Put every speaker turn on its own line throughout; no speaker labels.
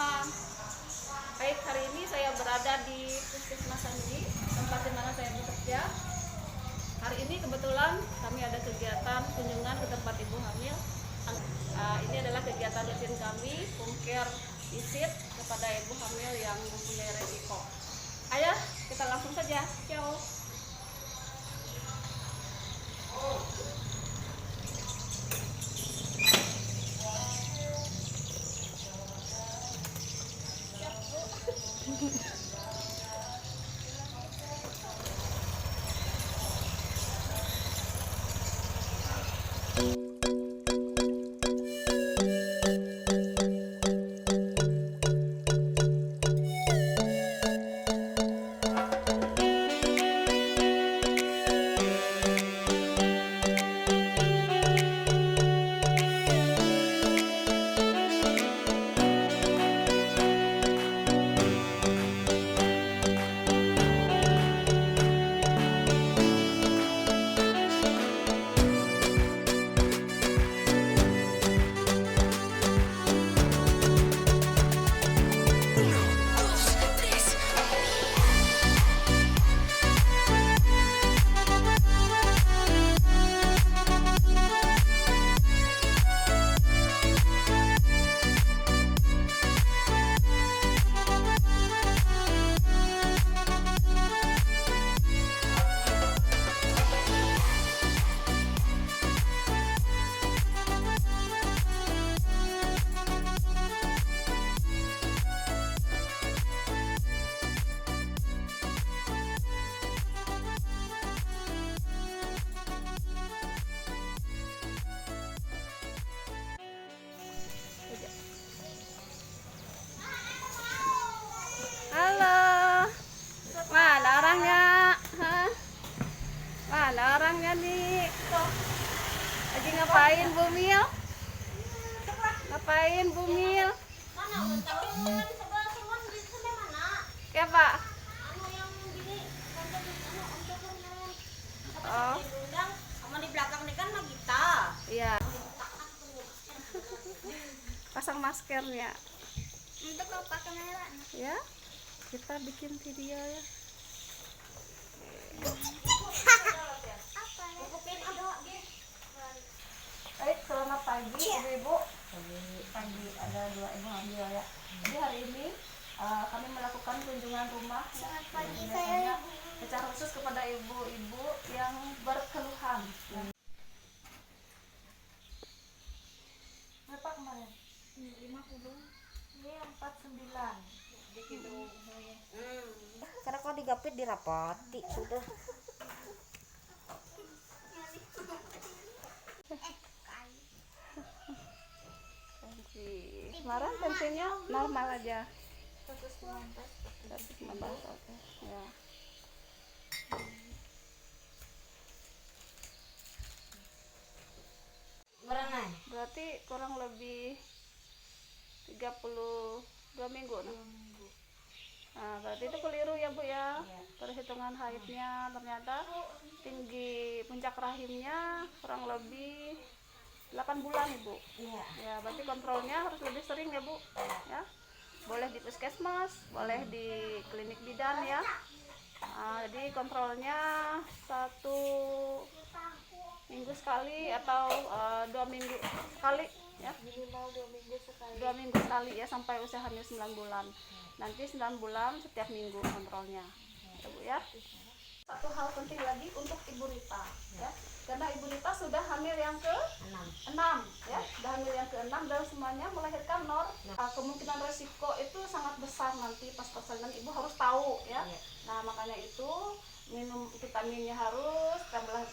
bersama. Baik, hari ini saya berada di Puskesmas Sanji, tempat di mana saya bekerja. Hari ini kebetulan kami ada kegiatan kunjungan ke tempat ibu hamil. Ini adalah kegiatan rutin kami, home care visit kepada ibu hamil yang mempunyai resiko. Ayo, kita langsung saja. Ciao. Halo, mana orangnya? Hah? Mana orangnya nih? Lagi ngapain Bu Mil? Ngapain Bu Mil?
Mana ulang sebelah semua di sana mana?
Ya Pak.
Anu yang gini, kantor di sana om Cokonan.
Oh.
Diundang sama di belakang nih kan Magita.
Iya. Pasang maskernya.
Untuk apa kamera?
Ya. Kita bikin video ya.
Apa ya? Bukuin ada.
Baik, selamat pagi ibu-ibu. Pagi ada 2 ibu hamil ya. Jadi hari ini kami melakukan kunjungan rumah.
Selamat pagi
Biasanya
saya.
secara khusus kepada ibu-ibu yang berkeluhan. Berapa kemarin? 50. Ini 49.
Karena kalau digapit dirapati sudah.
Kemarin tensinya normal aja. 119. Oke. Ya. Berarti kurang lebih 32 minggu. Nah, berarti itu keliru ya Bu ya. Perhitungan haidnya ternyata tinggi puncak rahimnya kurang lebih 8 bulan Ibu.
Iya.
Ya, berarti kontrolnya harus lebih sering ya Bu. Ya. Boleh di puskesmas, boleh di klinik bidan ya. Jadi kontrolnya 1 minggu sekali atau 2 minggu sekali ya.
Minimal 2 minggu sekali.
2 minggu sekali ya sampai usia hamil 9 bulan. Nanti 9 bulan setiap minggu kontrolnya. Ya Bu ya. Satu hal penting lagi untuk Ibu Rita ya. Karena Ibu Rita sudah hamil yang ke-6 ya. Sudah hamil yang ke-6 dan semuanya melahirkan kemungkinan resiko itu sangat besar nanti pas persalinan Ibu harus tahu ya. Nah, makanya itu minum vitaminnya harus,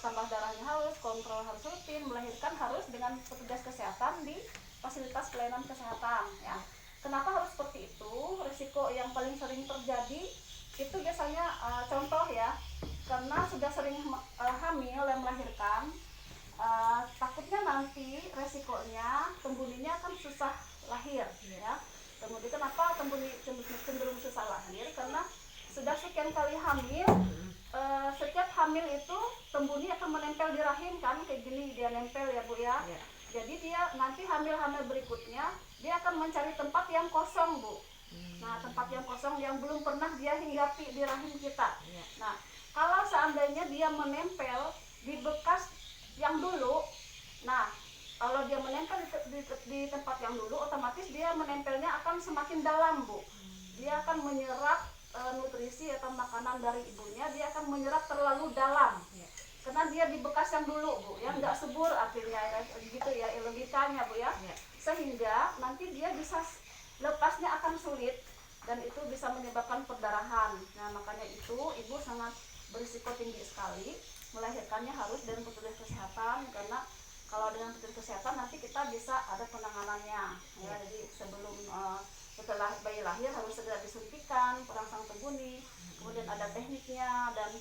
tambah darahnya harus, kontrol harus rutin, melahirkan harus dengan petugas kesehatan di fasilitas pelayanan kesehatan ya. Kenapa harus seperti itu? Risiko yang paling sering terjadi itu biasanya contoh ya, karena sudah sering hamil dan melahirkan, takutnya nanti resikonya tembuninya kan susah lahir ya. Kemudian kenapa tembuni cenderung susah lahir? Karena sudah sekian kali hamil, setiap hamil itu tembuni akan menempel di rahim kan, kayak gini dia nempel ya Bu ya. Jadi dia nanti hamil-hamil berikutnya dia akan mencari tempat yang kosong, Bu. Nah, tempat yang kosong yang belum pernah dia hinggapi di rahim kita. Nah, kalau seandainya dia menempel di bekas yang dulu, nah kalau dia menempel di tempat yang dulu, otomatis dia menempelnya akan semakin dalam, Bu. Dia akan menyerap nutrisi atau makanan dari ibunya, dia akan menyerap terlalu dalam. Karena dia di bekas yang dulu, Bu, ya nggak subur artinya ya, gitu ya logikanya, Bu ya. Sehingga nanti dia bisa lepasnya akan sulit dan itu bisa menyebabkan perdarahan. Nah, makanya itu ibu sangat berisiko tinggi sekali melahirkannya harus dengan petugas kesehatan, karena kalau dengan petugas kesehatan nanti kita bisa ada penanganannya ya. Jadi sebelum setelah bayi lahir harus segera disuntikan perangsang tebuni, kemudian ada tekniknya dan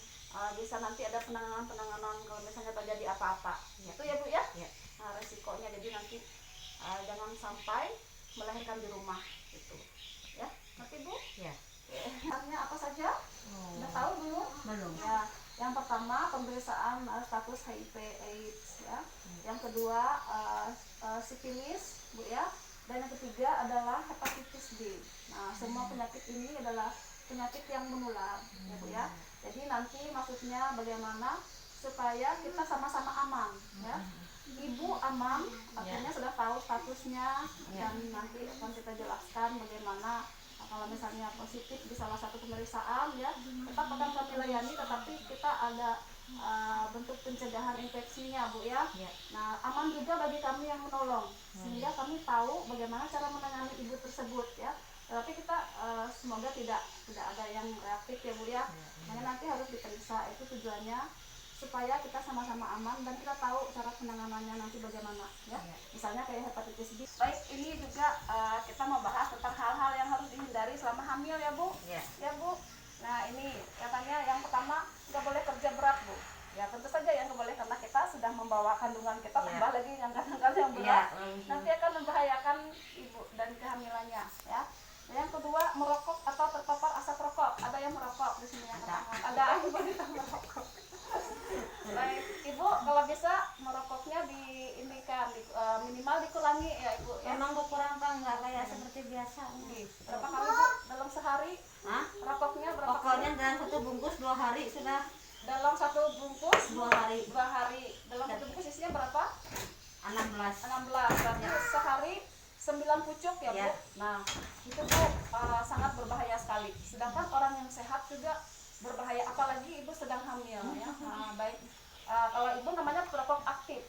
bisa nanti ada penanganan kalau misalnya terjadi apa-apa. Itu ya, Bu ya. Nah, resikonya jadi nanti jangan sampai melahirkan di rumah gitu ya. Ngerti, Bu? Ya. Apa saja? Udah tahu belum? Belum. Ya. Yang pertama pemeriksaan status HIV/AIDS ya. Yang kedua sifilis, Bu ya. Dan yang ketiga adalah hepatitis B. Nah, semua penyakit ini adalah penyakit yang menular, ya, Bu ya. Jadi nanti maksudnya bagaimana supaya kita sama-sama aman ya. Ibu aman, artinya sudah tahu statusnya dan nanti akan kita jelaskan bagaimana kalau misalnya positif di salah satu pemeriksaan ya, tetap akan kami layani, tetapi kita ada bentuk pencegahan infeksinya, Bu ya. Nah, aman juga bagi kami yang menolong, sehingga kami tahu bagaimana cara menangani ibu tersebut ya. Tapi kita semoga tidak ada yang reaktif ya, Bu ya. Makanya nanti harus diperiksa, itu tujuannya supaya kita sama-sama aman dan kita tahu cara penanganannya nanti bagaimana ya. Misalnya kayak hepatitis B. Baik, ini juga kita mau bahas tentang hal-hal yang harus dihindari selama hamil ya, Bu. Ya, Bu. Nah, ini katanya yang pertama nggak boleh kerja berat, Bu. Ya, tentu saja yang nggak boleh karena kita sudah membawa kandungan kita, tambah lagi yang yang berat. Nanti akan membahayakan ibu dan kehamilannya ya. Yang kedua, merokok atau terpapar asap rokok. Ada yang merokok di sini yang ada ibu kita merokok. Baik, Ibu kalau bisa merokoknya minimal dikurangi ya, Ibu ya.
Emang berkurang nggak kayak seperti biasa?
Berapa kali, Bu, dalam sehari? Rokoknya berapa
Pokoknya
kali?
dalam satu bungkus 2 hari sudah.
Dalam satu bungkus
2 hari.
2 hari. Dalam satu bungkus isinya berapa?
16.
16. Berarti sehari 9 pucuk ya, Bu. Nah, itu, Bu, sangat berbahaya sekali. Sedangkan orang yang sehat juga berbahaya, apalagi ibu sedang hamil ya. Nah, baik, kalau ibu namanya perokok aktif.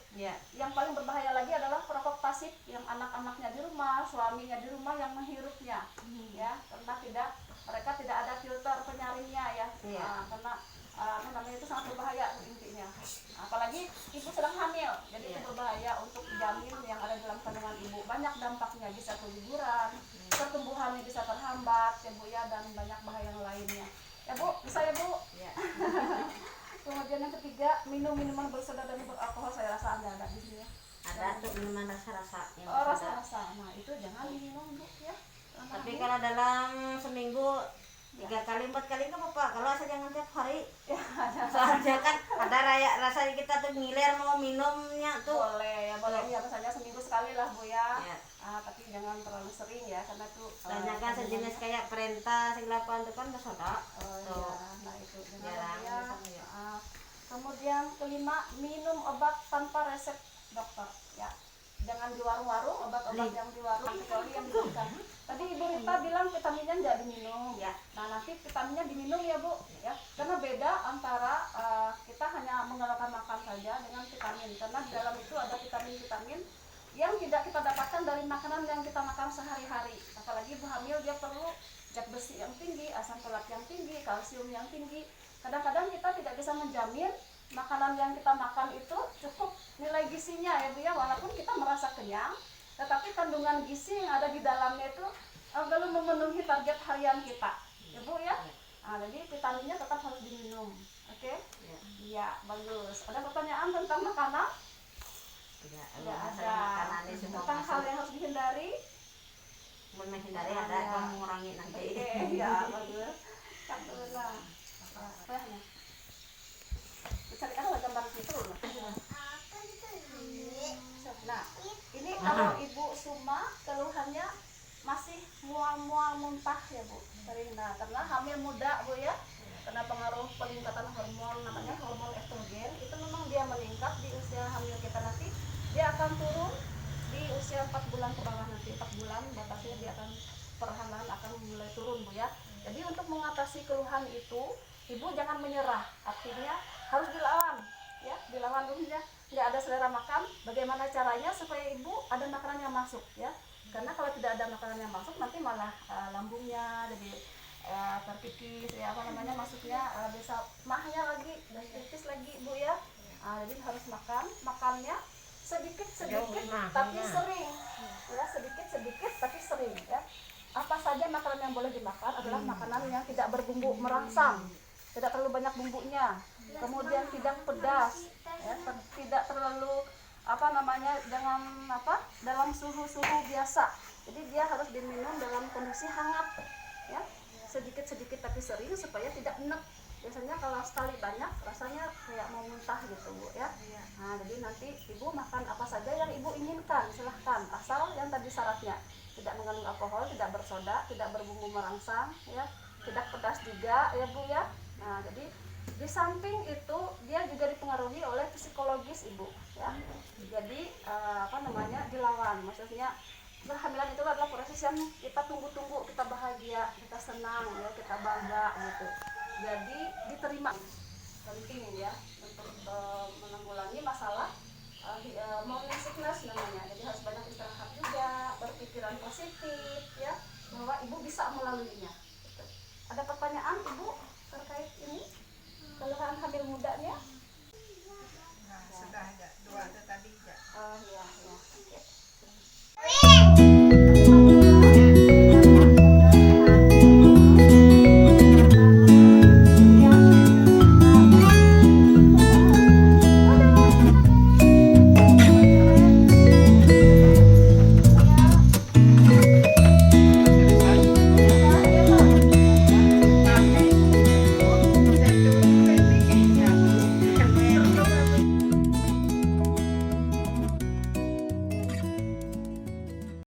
Yang paling berbahaya lagi adalah perokok pasif yang anak-anaknya di rumah, suaminya di rumah yang menghirupnya ya, karena mereka tidak ada filter penyaringnya ya. Karena itu sangat berbahaya intinya. Apalagi ibu sedang hamil, jadi itu berbahaya untuk janin yang ada dalam kandungan ibu. Banyak dampaknya, bisa keguguran, pertumbuhannya bisa terhambat ya, Bu ya, dan banyak bahaya yang lainnya. Ya, Bu, bisa ya, Bu? Kemudian yang ketiga, minum minuman bersoda dan beralkohol. Saya rasa ada di sini ya.
Ada tuh minuman rasa-rasa.
Rasa-rasa. Nah, itu jangan diminum, Bu ya.
Tapi kalau dalam seminggu 3 kali 4 kali nggak apa-apa. Kalau asal jangan tiap hari. Soalnya kan ada rasa kita tuh ngiler mau minumnya tuh.
Boleh ya, misalnya seminggu sekali lah, Bu ya. Tapi jangan terlalu sering ya, karena tuh
soalnya kan sejenis kayak perintah segalapan itu kan bersoda.
Nah, itu
jarang
ya. Kemudian kelima, minum obat tanpa resep dokter ya. Jangan di warung-warung, obat-obat yang di warung kecuali yang diberikan. Tadi Ibu Rita bilang vitaminnya nggak diminum ya. Nah, nanti vitaminnya diminum ya, Bu ya. Karena beda antara kita hanya makan saja dengan vitamin, karena di dalam itu ada vitamin-vitamin yang tidak kita dapatkan dari makanan yang kita makan sehari-hari. Apalagi ibu hamil, dia perlu zat besi yang tinggi, asam folat yang tinggi, kalsium yang tinggi. Kadang-kadang kita tidak bisa menjamin makanan yang kita makan itu cukup nilai gizinya ya, Bu ya. Walaupun kita merasa kenyang, tetapi kandungan gizi yang ada di dalamnya itu belum memenuhi target harian kita ya, Bu ya. Nah, jadi vitaminnya tetap harus diminum. Oke? Iya, bagus. Ada pertanyaan tentang makanan? Tidak ada. Tentang hal yang harus dihindari?
Menghindari ada yang mengurangi nanti.
Ya, bagus. Alhamdulillah. Cari ada gambar itu loh. Nah, ini kalau Ibu Suma keluhannya masih mual-mual muntah ya Bu, sering. Nah karena hamil muda Bu ya, karena pengaruh peningkatan hormon namanya hormon estrogen itu memang dia meningkat di usia hamil kita, nanti dia akan turun di usia 4 bulan ke bawah, nanti 4 bulan batasnya dia akan perlahan akan mulai turun Bu ya. Jadi untuk mengatasi keluhan itu ibu jangan menyerah, artinya harus dilawan ya, dilawan dulu ya. Nggak ada selera makan, bagaimana caranya supaya ibu ada makanan yang masuk ya, karena kalau tidak ada makanan yang masuk nanti malah lambungnya jadi terkikis ya, apa namanya masuknya bisa mahnya lagi dan tipis lagi Bu ya. Jadi harus makannya sedikit tapi sering ya, sedikit tapi sering ya. Apa saja makanan yang boleh dimakan adalah makanan yang tidak berbumbu merangsang, tidak terlalu banyak bumbunya, kemudian tidak pedas ya, tidak terlalu apa namanya, jangan dalam suhu biasa. Jadi dia harus diminum dalam kondisi hangat ya, sedikit tapi sering supaya tidak enek. Biasanya kalau sekali banyak rasanya kayak mau muntah gitu Bu ya. Nah jadi nanti ibu makan apa saja yang ibu inginkan, silahkan, asal yang tadi syaratnya tidak mengandung alkohol, tidak bersoda, tidak berbumbu merangsang ya, tidak pedas juga ya Bu ya. Nah jadi di samping itu dia juga dipengaruhi oleh psikologis ibu ya. Jadi dilawan, maksudnya kehamilan itu adalah proses yang kita tunggu-tunggu, kita bahagia, kita senang ya, kita bangga gitu. Jadi diterima, penting ya untuk menanggulangi masalah morning sickness namanya. Jadi harus banyak istirahat juga, berpikiran positif ya, bahwa ibu bisa melaluinya gitu. Ada pertanyaan ibu terkait ini keluhan hamil mudanya?
Sudah ya, 2 tadi ya.
Ya.